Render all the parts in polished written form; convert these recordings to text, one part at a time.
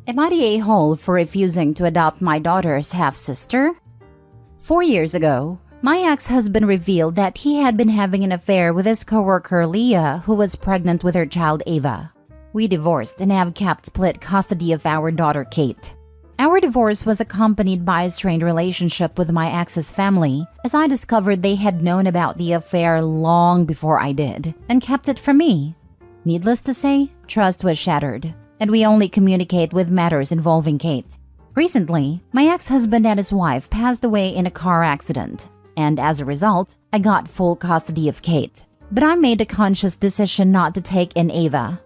Am I the a-hole for refusing to adopt my daughter's half-sister? 4 years ago, my ex-husband revealed that he had been having an affair with his coworker Leah, who was pregnant with her child Ava. We divorced and have kept split custody of our daughter Kate. Our divorce was accompanied by a strained relationship with my ex's family, as I discovered they had known about the affair long before I did, and kept it from me. Needless to say, trust was shattered, and we only communicate with matters involving Kate. Recently, my ex-husband and his wife passed away in a car accident, and as a result, I got full custody of Kate. But I made a conscious decision not to take in Ava.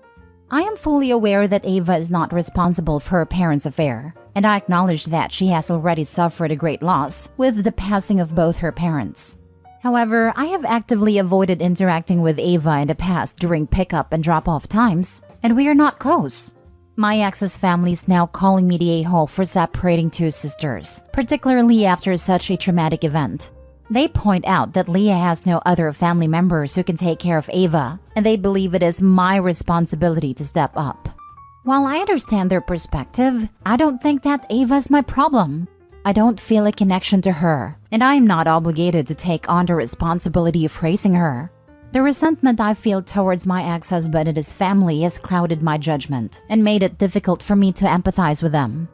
I am fully aware that Ava is not responsible for her parents' affair, and I acknowledge that she has already suffered a great loss with the passing of both her parents. However, I have actively avoided interacting with Ava in the past during pickup and drop-off times, and we are not close. My ex's family is now calling me the a-hole for separating two sisters, particularly after such a traumatic event. They point out that Leah has no other family members who can take care of Ava, and they believe it is my responsibility to step up. While I understand their perspective, I don't think that Ava is my problem. I don't feel a connection to her, and I am not obligated to take on the responsibility of raising her. The resentment I feel towards my ex-husband and his family has clouded my judgment and made it difficult for me to empathize with them.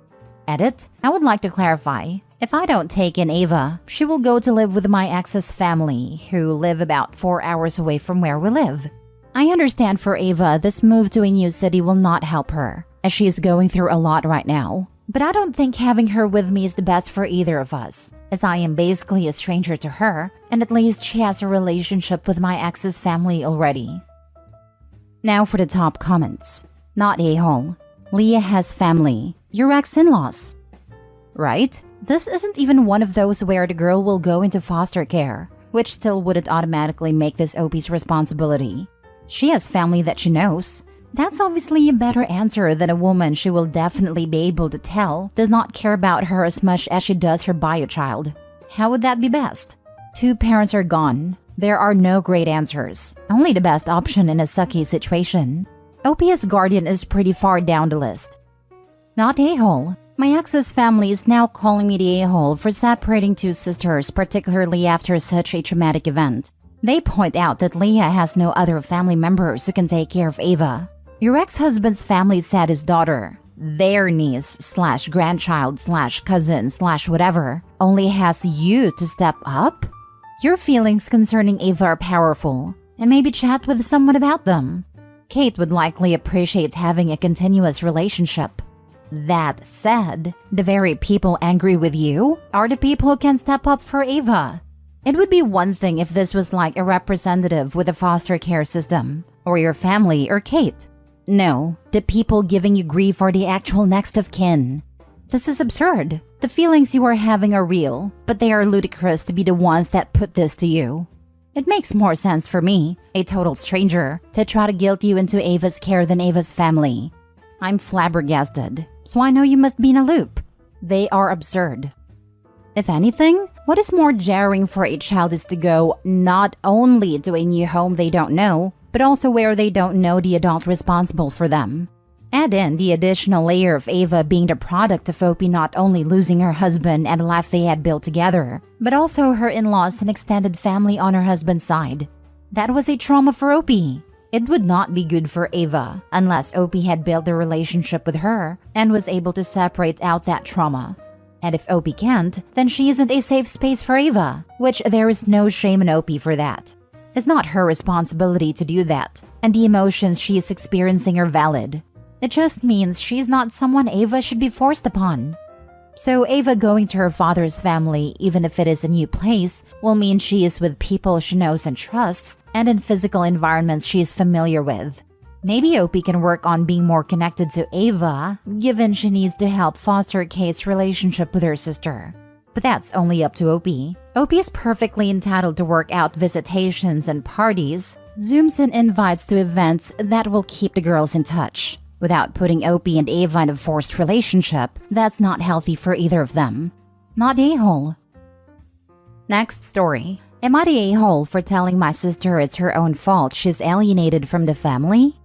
Edit, I would like to clarify. If I don't take in Ava, she will go to live with my ex's family, who live about 4 hours away from where we live. I understand for Ava, this move to a new city will not help her, as she is going through a lot right now. But I don't think having her with me is the best for either of us, as I am basically a stranger to her, and at least she has a relationship with my ex's family already. Now for the top comments. Not a-hole. Leah has family. Your ex-in-laws. Right? This isn't even one of those where the girl will go into foster care, which still wouldn't automatically make this OP's responsibility. She has family that she knows. That's obviously a better answer than a woman she will definitely be able to tell does not care about her as much as she does her bio child. How would that be best? Two parents are gone. There are no great answers. Only the best option in a sucky situation. OP as guardian is pretty far down the list. Not a-hole. My ex's family is now calling me the a-hole for separating two sisters, particularly after such a traumatic event. They point out that Leah has no other family members who can take care of Ava. Your ex-husband's family said his daughter, their niece/grandchild/cousin/whatever, only has you to step up? Your feelings concerning Ava are powerful, and maybe chat with someone about them. Kate would likely appreciate having a continuous relationship. That said, the very people angry with you are the people who can step up for Ava. It would be one thing if this was like a representative with a foster care system, or your family or Kate. No, the people giving you grief are the actual next of kin. This is absurd. The feelings you are having are real, but they are ludicrous to be the ones that put this to you. It makes more sense for me, a total stranger, to try to guilt you into Ava's care than Ava's family. I'm flabbergasted, so I know you must be in a loop. They are absurd. If anything, what is more jarring for a child is to go not only to a new home they don't know, but also where they don't know the adult responsible for them. Add in the additional layer of Ava being the product of OP not only losing her husband and the life they had built together, but also her in-laws and extended family on her husband's side. That was a trauma for OP. It would not be good for Ava unless OP had built a relationship with her and was able to separate out that trauma. And if OP can't, then she isn't a safe space for Ava, which there is no shame in OP for that. It's not her responsibility to do that, and the emotions she is experiencing are valid. It just means she's not someone Ava should be forced upon. So Ava going to her father's family, even if it is a new place, will mean she is with people she knows and trusts, and in physical environments she is familiar with. Maybe OP can work on being more connected to Ava, given she needs to help foster Kate's relationship with her sister. But that's only up to OP. OP is perfectly entitled to work out visitations and parties, Zooms and invites to events that will keep the girls in touch. Without putting OP and Ava in a forced relationship, that's not healthy for either of them. Not a-hole. Next story. Am I the a-hole for telling my sister it's her own fault she's alienated from the family?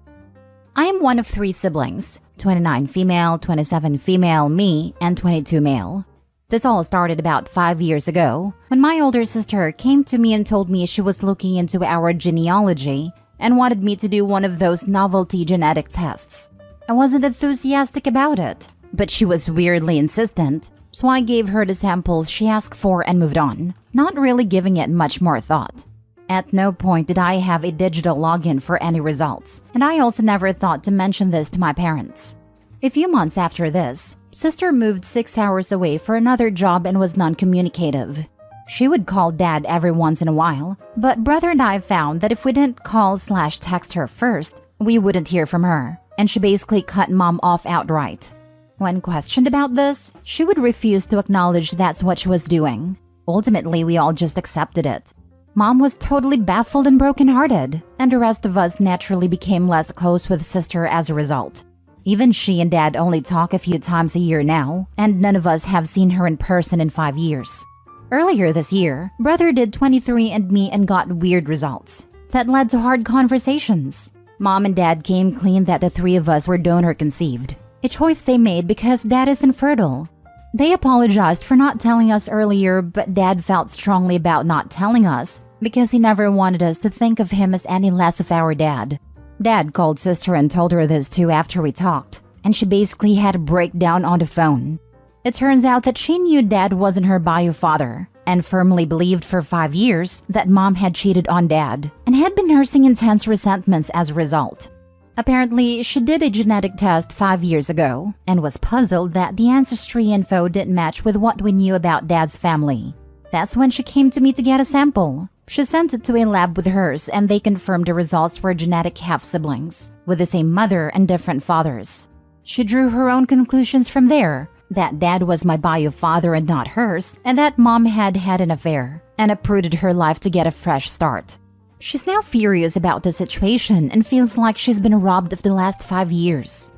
I am one of 3 siblings. 29 female, 27 female, me, and 22 male. This all started about 5 years ago when my older sister came to me and told me she was looking into our genealogy and wanted me to do one of those novelty genetic tests. I wasn't enthusiastic about it, but she was weirdly insistent, so I gave her the samples she asked for and moved on, not really giving it much more thought. At no point did I have a digital login for any results, and I also never thought to mention this to my parents. A few months after this, sister moved 6 hours away for another job and was non-communicative. She would call dad every once in a while, but brother and I found that if we didn't call/text her first, we wouldn't hear from her, and she basically cut mom off outright. When questioned about this, she would refuse to acknowledge that's what she was doing. Ultimately, we all just accepted it. Mom was totally baffled and brokenhearted, and the rest of us naturally became less close with sister as a result. Even she and dad only talk a few times a year now, and none of us have seen her in person in 5 years. Earlier this year, brother did 23andMe and got weird results. That led to hard conversations. Mom and dad came clean that the three of us were donor conceived, a choice they made because dad is infertile. They apologized for not telling us earlier, but dad felt strongly about not telling us because he never wanted us to think of him as any less of our dad. Dad called sister and told her this too after we talked, and she basically had a breakdown on the phone. It turns out that she knew dad wasn't her bio father and firmly believed for 5 years that mom had cheated on dad and had been nursing intense resentments as a result. Apparently, she did a genetic test 5 years ago and was puzzled that the ancestry info didn't match with what we knew about dad's family. That's when she came to me to get a sample. She sent it to a lab with hers and they confirmed the results were genetic half-siblings, with the same mother and different fathers. She drew her own conclusions from there, that dad was my bio father and not hers, and that mom had had an affair, and uprooted her life to get a fresh start. She's now furious about the situation and feels like she's been robbed of the last 5 years.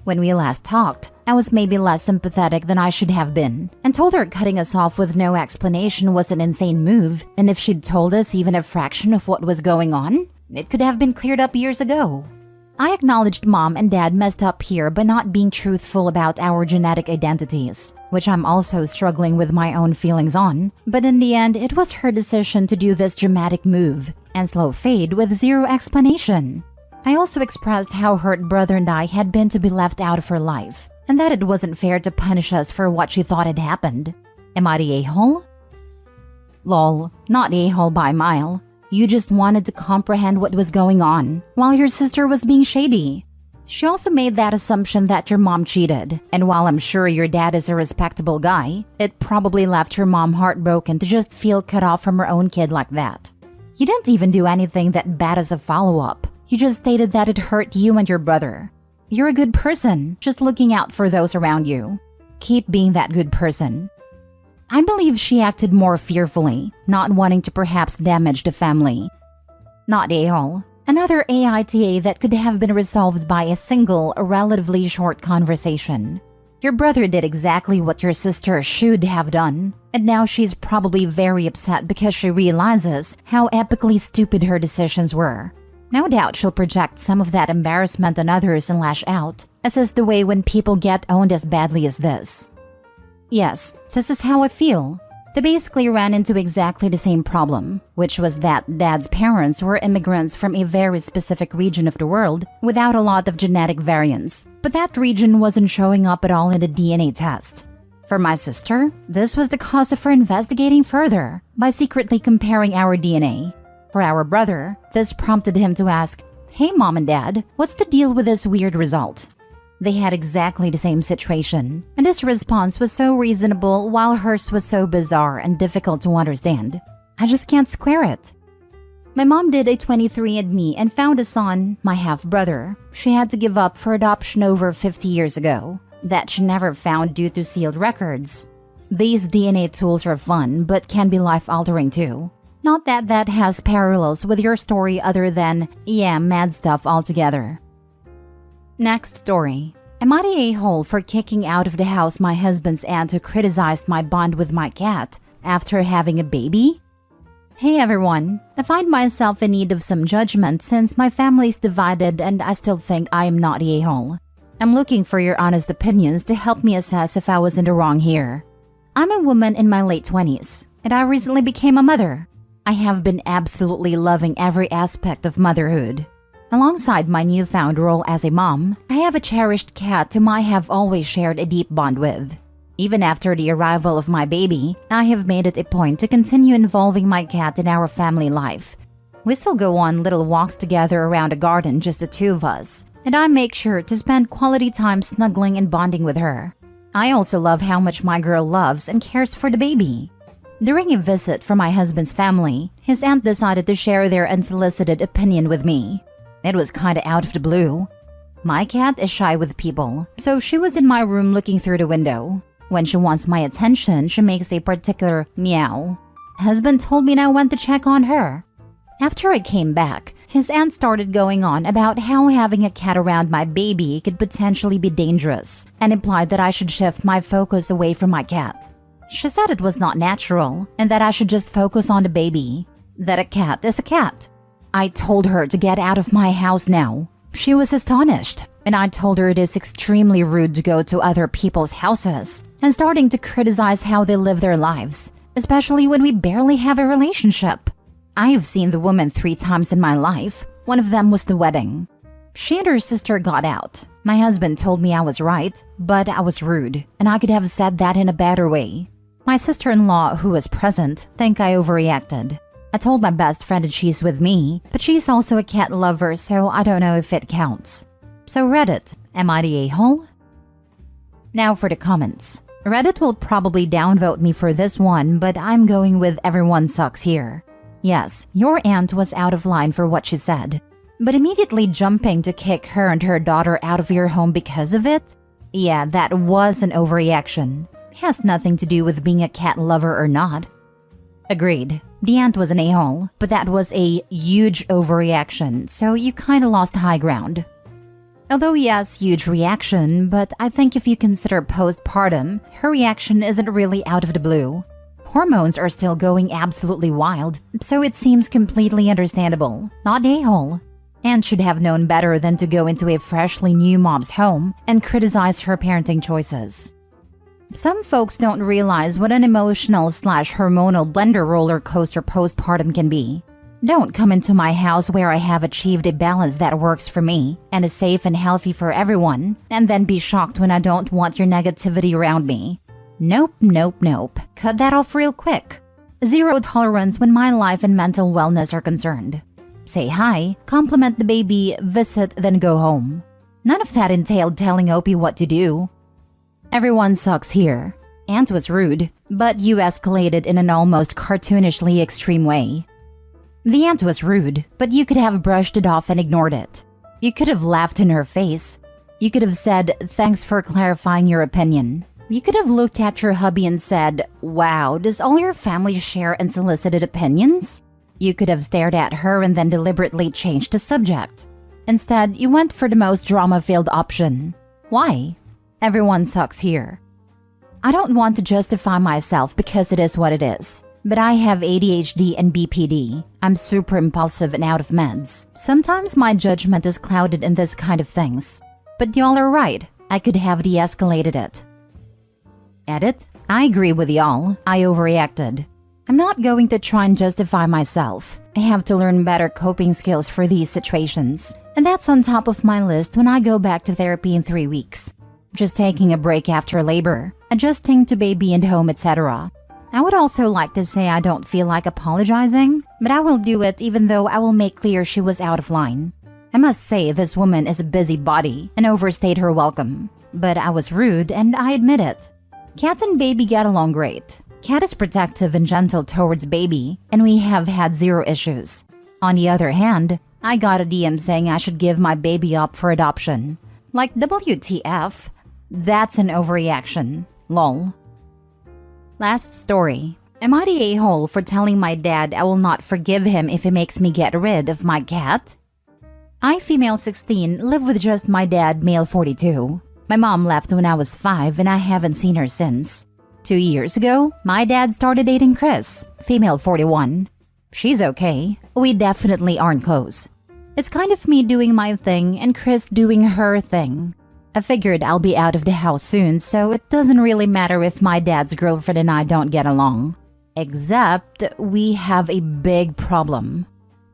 When we last talked, I was maybe less sympathetic than I should have been, and told her cutting us off with no explanation was an insane move, and if she'd told us even a fraction of what was going on, it could have been cleared up years ago. I acknowledged mom and dad messed up here by not being truthful about our genetic identities, which I'm also struggling with my own feelings on, but in the end, it was her decision to do this dramatic move and slow fade with zero explanation. I also expressed how hurt brother and I had been to be left out of her life, and that it wasn't fair to punish us for what she thought had happened. Am I the a-hole? Lol, not a-hole by a mile. You just wanted to comprehend what was going on, while your sister was being shady. She also made that assumption that your mom cheated, and while I'm sure your dad is a respectable guy, it probably left your mom heartbroken to just feel cut off from her own kid like that. You didn't even do anything that bad as a follow-up. You just stated that it hurt you and your brother. You're a good person, just looking out for those around you. Keep being that good person. I believe she acted more fearfully, not wanting to perhaps damage the family. Not a-hole. Another AITA that could have been resolved by a single, relatively short conversation. Your brother did exactly what your sister should have done, and now she's probably very upset because she realizes how epically stupid her decisions were. No doubt she'll project some of that embarrassment on others and lash out, as is the way when people get owned as badly as this. Yes, this is how I feel. They basically ran into exactly the same problem, which was that dad's parents were immigrants from a very specific region of the world without a lot of genetic variants, but that region wasn't showing up at all in the DNA test. For my sister, this was the cause of her investigating further by secretly comparing our DNA. For our brother, this prompted him to ask, "Hey mom and dad, what's the deal with this weird result?" They had exactly the same situation, and his response was so reasonable while hers was so bizarre and difficult to understand. I just can't square it. My mom did a 23andMe and found a son, my half-brother, she had to give up for adoption over 50 years ago, that she never found due to sealed records. These DNA tools are fun, but can be life-altering too. Not that that has parallels with your story other than, yeah, mad stuff altogether. Next story. Am I the a-hole for kicking out of the house my husband's aunt who criticized my bond with my cat after having a baby? Hey everyone, I find myself in need of some judgment since my family's divided and I still think I am not the a-hole. I'm looking for your honest opinions to help me assess if I was in the wrong here. I'm a woman in my late 20s, and I recently became a mother. I have been absolutely loving every aspect of motherhood. Alongside my newfound role as a mom, I have a cherished cat whom I have always shared a deep bond with. Even after the arrival of my baby, I have made it a point to continue involving my cat in our family life. We still go on little walks together around the garden, just the two of us, and I make sure to spend quality time snuggling and bonding with her. I also love how much my girl loves and cares for the baby. During a visit from my husband's family, his aunt decided to share their unsolicited opinion with me. It was kinda out of the blue. My cat is shy with people, so she was in my room looking through the window. When she wants my attention, she makes a particular meow. Husband told me I went to check on her. After I came back, his aunt started going on about how having a cat around my baby could potentially be dangerous and implied that I should shift my focus away from my cat. She said it was not natural and that I should just focus on the baby, that a cat is a cat. I told her to get out of my house now. She was astonished, and I told her it is extremely rude to go to other people's houses and starting to criticize how they live their lives, especially when we barely have a relationship. I have seen the woman 3 times in my life. One of them was the wedding. She and her sister got out. My husband told me I was right, but I was rude, and I could have said that in a better way. My sister-in-law, who was present, think I overreacted. I told my best friend that she's with me, but she's also a cat lover, so I don't know if it counts. So Reddit, am I the a-hole? Now for the comments. Reddit will probably downvote me for this one, but I'm going with everyone sucks here. Yes, your aunt was out of line for what she said, but immediately jumping to kick her and her daughter out of your home because of it? Yeah, that was an overreaction. It has nothing to do with being a cat lover or not. Agreed. The aunt was an a-hole, but that was a huge overreaction, so you kinda lost high ground. Although yes, huge reaction, but I think if you consider postpartum, her reaction isn't really out of the blue. Hormones are still going absolutely wild, so it seems completely understandable, not a-hole. Aunt should have known better than to go into a freshly new mom's home and criticize her parenting choices. Some folks don't realize what an emotional/hormonal blender roller coaster postpartum can be. Don't come into my house where I have achieved a balance that works for me and is safe and healthy for everyone, and then be shocked when I don't want your negativity around me. Nope, nope, nope. Cut that off real quick. Zero tolerance when my life and mental wellness are concerned. Say hi, compliment the baby, visit, then go home. None of that entailed telling Opie what to do. Everyone sucks here. Aunt was rude, but you escalated in an almost cartoonishly extreme way. The aunt was rude, but you could have brushed it off and ignored it. You could have laughed in her face. You could have said, thanks for clarifying your opinion. You could have looked at your hubby and said, wow, does all your family share unsolicited opinions? You could have stared at her and then deliberately changed the subject. Instead, you went for the most drama-filled option. Why? Everyone sucks here. I don't want to justify myself because it is what it is. But I have ADHD and BPD. I'm super impulsive and out of meds. Sometimes my judgment is clouded in this kind of things. But y'all are right. I could have de-escalated it. Edit. I agree with y'all. I overreacted. I'm not going to try and justify myself. I have to learn better coping skills for these situations. And that's on top of my list when I go back to therapy in 3 weeks. Just taking a break after labor, adjusting to baby and home, etc. I would also like to say I don't feel like apologizing, but I will do it even though I will make clear she was out of line. I must say this woman is a busybody and overstayed her welcome. But I was rude and I admit it. Cat and baby get along great. Cat is protective and gentle towards baby, and we have had 0 issues. On the other hand, I got a DM saying I should give my baby up for adoption. Like WTF? That's an overreaction. Lol. Last story. Am I the a-hole for telling my dad I will not forgive him if he makes me get rid of my cat? I, female 16, live with just my dad, male 42. My mom left when I was 5 and I haven't seen her since. 2 years ago, my dad started dating Chris, female 41. She's okay. We definitely aren't close. It's kind of me doing my thing and Chris doing her thing. I figured I'll be out of the house soon, so it doesn't really matter if my dad's girlfriend and I don't get along. Except we have a big problem.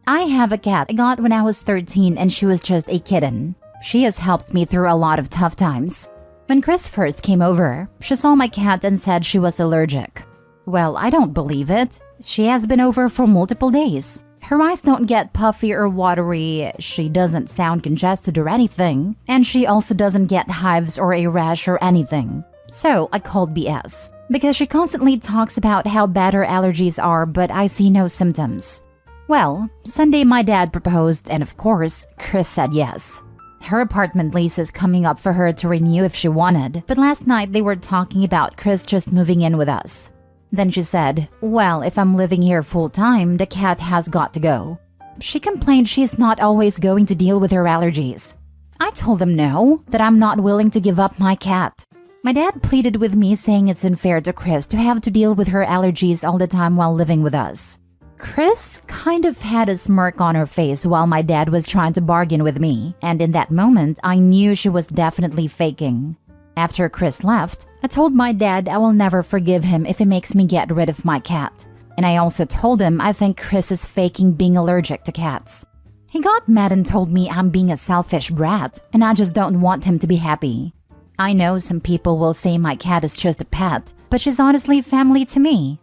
I have a cat I got when I was 13 and she was just a kitten. She has helped me through a lot of tough times. When Chris first came over, she saw my cat and said she was allergic. Well, I don't believe it. She has been over for multiple days. Her eyes don't get puffy or watery, she doesn't sound congested or anything, and she also doesn't get hives or a rash or anything. So I called BS, because she constantly talks about how bad her allergies are, but I see no symptoms. Well, Sunday my dad proposed, and of course, Chris said yes. Her apartment lease is coming up for her to renew if she wanted, but last night they were talking about Chris just moving in with us. Then she said, well, if I'm living here full-time, the cat has got to go. She complained she's not always going to deal with her allergies. I told them no, that I'm not willing to give up my cat. My dad pleaded with me saying it's unfair to Chris to have to deal with her allergies all the time while living with us. Chris kind of had a smirk on her face while my dad was trying to bargain with me, and in that moment, I knew she was definitely faking. After Chris left, I told my dad I will never forgive him if he makes me get rid of my cat. And I also told him I think Chris is faking being allergic to cats. He got mad and told me I'm being a selfish brat, and I just don't want him to be happy. I know some people will say my cat is just a pet, but she's honestly family to me.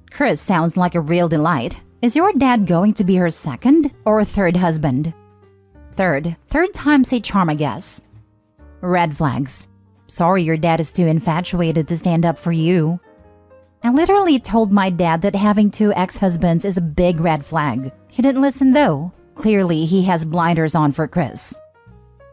Chris sounds like a real delight. Is your dad going to be her second or third husband? Third time's a charm, I guess. Red flags. Sorry your dad is too infatuated to stand up for you. I literally told my dad that having 2 ex-husbands is a big red flag. He didn't listen though. Clearly he has blinders on for Chris.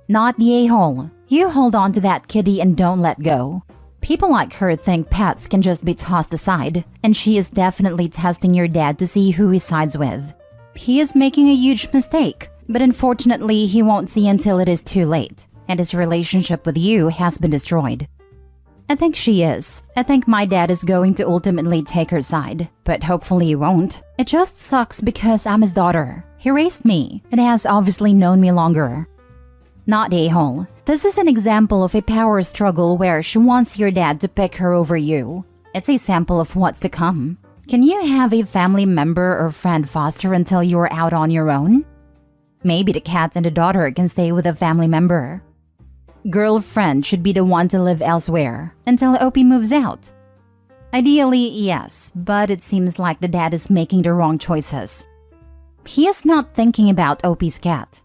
Not the a-hole. You hold on to that kitty and don't let go. People like her think pets can just be tossed aside, and she is definitely testing your dad to see who he sides with. He is making a huge mistake, but unfortunately he won't see until it is too late, and his relationship with you has been destroyed. I think she is. I think my dad is going to ultimately take her side, but hopefully he won't. It just sucks because I'm his daughter. He raised me, and has obviously known me longer. Not a-hole. This is an example of a power struggle where she wants your dad to pick her over you. It's a sample of what's to come. Can you have a family member or friend foster until you're out on your own? Maybe the cat and the daughter can stay with a family member. Girlfriend should be the one to live elsewhere until Opie moves out. Ideally, yes, but it seems like the dad is making the wrong choices. He is not thinking about Opie's cat.